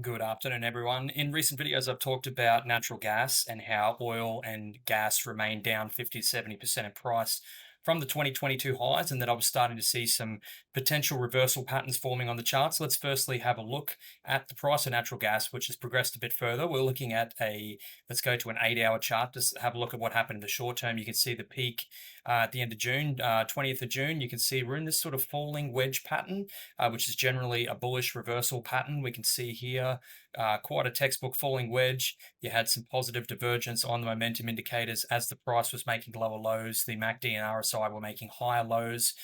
Good afternoon, everyone. In recent videos, I've talked about natural gas and how oil and gas remain down 50 to 70% in price from the 2022 highs, and that I was starting to see some potential reversal patterns forming on the charts. Let's firstly have a look at the price of natural gas, which has progressed a bit further. We're looking at let's go to an 8 hour chart to have a look at what happened in the short term. You can see the peak at the end of June, 20th of June. You can see we're in this sort of falling wedge pattern, which is generally a bullish reversal pattern. We can see here quite a textbook falling wedge. You had some positive divergence on the momentum indicators as the price was making lower lows. The MACD and RSI were making higher lows,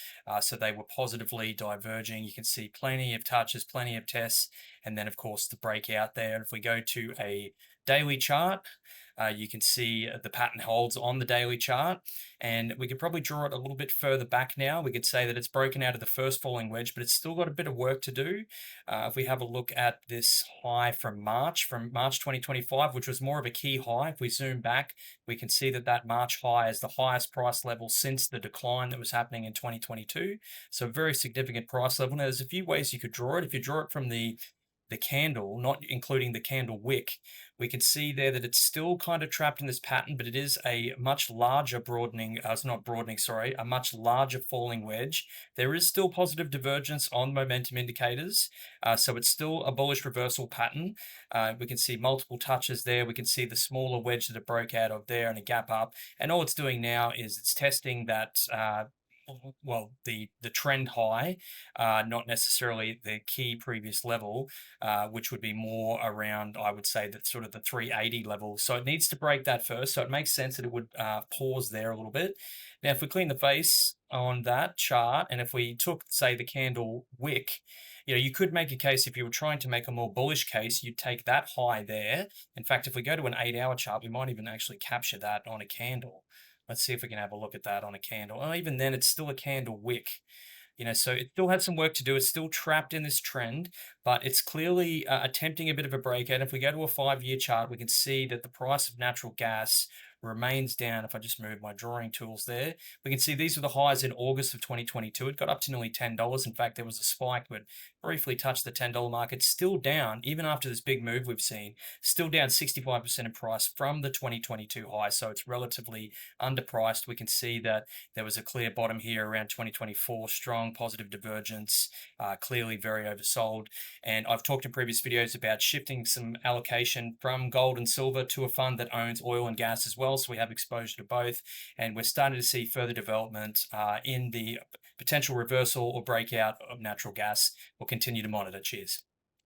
so they were positively diverging. You can see plenty of touches, plenty of tests, and then, of course, the breakout there. If we go to a daily chart, you can see the pattern holds on the daily chart, and we could probably draw it a little bit further back now. We could say that it's broken out of the first falling wedge, but it's still got a bit of work to do. If we have a look at this high from March 2025, which was more of a key high, if we zoom back, we can see that that March high is the highest price level since the decline that was happening in 2022. So a very significant price level. Now, there's a few ways you could draw it. If you draw it from the candle, not including the candle wick, we can see there that it's still kind of trapped in this pattern, but it is a much larger broadening, it's not broadening, sorry, a much larger falling wedge. There is still positive divergence on momentum indicators, so it's still a bullish reversal pattern. We can see multiple touches there. We can see the smaller wedge that it broke out of there and a gap up. And all it's doing now is it's testing that well, the trend high, not necessarily the key previous level, which would be more around, I would say, that sort of the 380 level. So it needs to break that first. So it makes sense that it would pause there a little bit. Now, if we clean the face on that chart, and if we took, say, the candle wick, you could make a case if you were trying to make a more bullish case, you'd take that high there. In fact, if we go to an 8 hour chart, we might even actually capture that on a candle. Let's see if we can have a look at that on a candle. Oh, even then, it's still a candle wick. So it still has some work to do. It's still trapped in this trend, but it's clearly attempting a bit of a breakout. If we go to a 5 year chart, we can see that the price of natural gas remains down. If I just move my drawing tools there, we can see these were the highs in August of 2022. It got up to nearly $10. In fact, there was a spike, but briefly touched the $10 mark. It's still down, even after this big move we've seen, still down 65% in price from the 2022 high. So it's relatively underpriced. We can see that there was a clear bottom here around 2024, strong positive divergence, clearly very oversold. And I've talked in previous videos about shifting some allocation from gold and silver to a fund that owns oil and gas as well. So we have exposure to both. And we're starting to see further development in the potential reversal or breakout of natural gas. We'll continue to monitor. Cheers.